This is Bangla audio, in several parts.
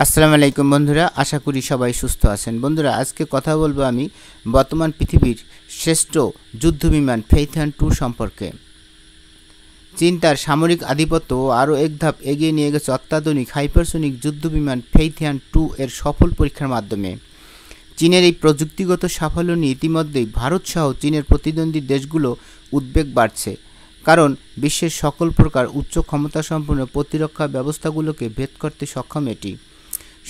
আসসালামু আলাইকুম বন্ধুরা, আশা করি সবাই সুস্থ আছেন। বন্ধুরা, আজকে কথা বলবো আমি বর্তমান পৃথিবীর শ্রেষ্ঠ যুদ্ধবিমান ফেইথিয়ান 2 সম্পর্কে। চীন তার সামরিক আধিপত্য ও আরও এক ধাপ এগিয়ে নিয়ে গেছে অত্যাধুনিক হাইপারসোনিক যুদ্ধবিমান ফেইথিয়ান 2 এর সফল পরীক্ষার মাধ্যমে। চীনের এই প্রযুক্তিগত সাফল্য নিয়ে ইতিমধ্যেই ভারতসহ চীনের প্রতিদ্বন্দ্বী দেশগুলো উদ্বেগ বাড়ছে, কারণ বিশ্বের সকল প্রকার উচ্চ ক্ষমতাসম্পন্ন প্রতিরক্ষা ব্যবস্থাগুলোকে ভেদ করতে সক্ষম এটি।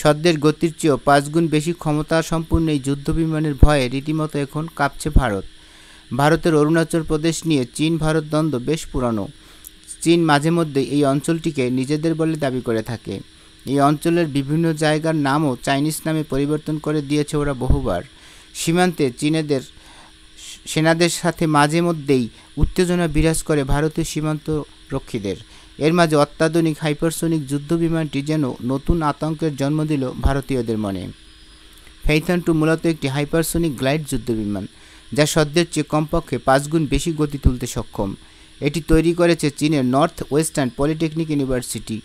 সদ্যের গতির চেয়েও 5 গুণ বেশি ক্ষমতা সম্পন্ন এই যুদ্ধবিমানের ভয়ে রীতিমতো এখন কাঁপছে ভারত। ভারতের অরুণাচল প্রদেশ নিয়ে চীন ভারত দ্বন্দ্ব বেশ পুরানো। চীন মাঝে মধ্যে এই অঞ্চলটিকে নিজেদের বলে দাবি করে থাকে। এই অঞ্চলের বিভিন্ন জায়গার নামও চাইনিজ নামে পরিবর্তন করে দিয়েছে ওরা বহুবার। সীমান্তে চীনেদের সেনাদের সাথে মাঝে মধ্যেই উত্তেজনা বিরাজ করে ভারতীয় সীমান্ত রক্ষীদের। এর মাঝে অত্যাধুনিক হাইপারসোনিক যুদ্ধবিমানটি যেন নতুন আতঙ্কের জন্ম দিল ভারতীয়দের মনে। ফেইথিয়ান 2 মূলত একটি হাইপারসোনিক গ্লাইড যুদ্ধবিমান, যা সদ্যের চেয়ে কমপক্ষে 5 গুণ বেশি গতি তুলতে সক্ষম। এটি তৈরি করেছে চীনের নর্থ ওয়েস্টার্ন পলিটেকনিক ইউনিভার্সিটি।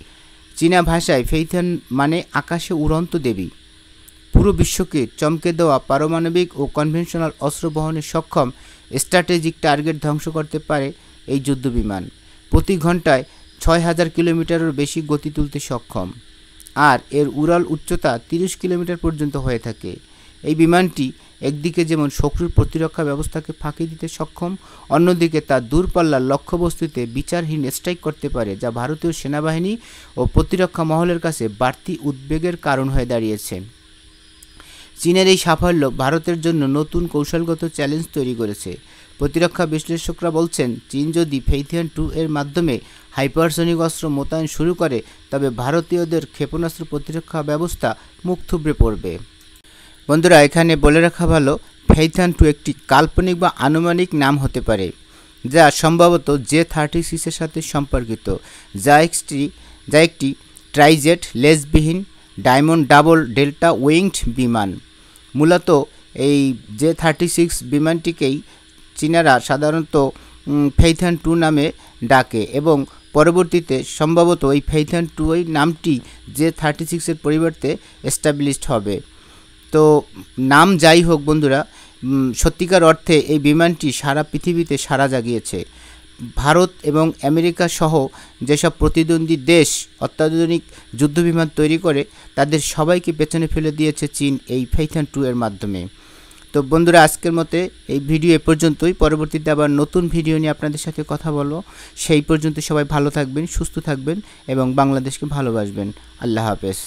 চীনা ভাষায় ফেইথিয়ান মানে আকাশে উড়ন্ত দেবী। পুরো বিশ্বকে চমকে দেওয়া পারমাণবিক ও কনভেনশনাল অস্ত্র বহনে সক্ষম স্ট্র্যাটেজিক টার্গেট ধ্বংস করতে পারে এই যুদ্ধবিমান। প্রতি ঘন্টায় 6000 কিলোমিটারেরও বেশি গতি তুলতে সক্ষম, আর এর উড়াল উচ্চতা 30 কিলোমিটার পর্যন্ত হয়ে থাকে। এই বিমানটি একদিকে যেমন শত্রুর প্রতিরক্ষা ব্যবস্থাকে ফাঁকি দিতে সক্ষম, অন্যদিকে তা দূরপাল্লার লক্ষ্যবস্তুতে বিচারহীন স্ট্রাইক করতে পারে, যা ভারতীয় সেনাবাহিনী ও প্রতিরক্ষা মহলের কাছে বাড়তি উদ্বেগের কারণ হয়ে দাঁড়িয়েছে। চীনের এই সাফল্য ভারতের জন্য নতুন কৌশলগত চ্যালেঞ্জ তৈরি করেছে। প্রতিরক্ষা বিশ্লেষকরা বলছেন, চীন যদি ফেইথিয়ান 2 এর মাধ্যমে হাইপারসোনিক অস্ত্র মোতায়েন শুরু করে, তবে ভারতীয়দের ক্ষেপণাস্ত্র প্রতিরক্ষা ব্যবস্থা মুখ থুবড়ে পড়বে। বন্ধুরা, এখানে বলে রাখা ভালো, ফেইথিয়ান 2 একটি কাল্পনিক বা আনুমানিক নাম হতে পারে, যা সম্ভবত J-36 এর সাথে সম্পর্কিত, যা একটি ট্রাইজেট লেজবিহীন ডায়মন্ড ডাবল ডেল্টা উইংড বিমান। মূলত এই J-36 বিমানটিকেই চীনারা সাধারণত ফেইথিয়ান 2 নামে ডাকে, এবং পরবর্তীতে সম্ভবত এই ফেইথিয়ান 2 এই নামটি J-36 এর পরিবর্তে এস্টাবলিশড হবে। তো নাম যাই হোক বন্ধুরা, সত্যিকার অর্থে এই বিমানটি সারা পৃথিবীতে সাড়া জাগিয়েছে। ভারত এবং আমেরিকা সহ যেসব প্রতিদ্বন্দ্বী দেশ অত্যাধুনিক যুদ্ধবিমান তৈরি করে, তাদের সবাইকে পেছনে ফেলে দিয়েছে চীন এই ফেইথিয়ান 2 এর মাধ্যমে। তো বন্ধুরা, আজকের মতে এই ভিডিও এ পর্যন্তই। পরবর্তীতে আবার নতুন ভিডিও নিয়ে আপনাদের সাথে কথা বলবো। সেই পর্যন্ত সবাই ভালো থাকবেন, সুস্থ থাকবেন এবং বাংলাদেশকে ভালোবাসবেন। আল্লাহ হাফেজ।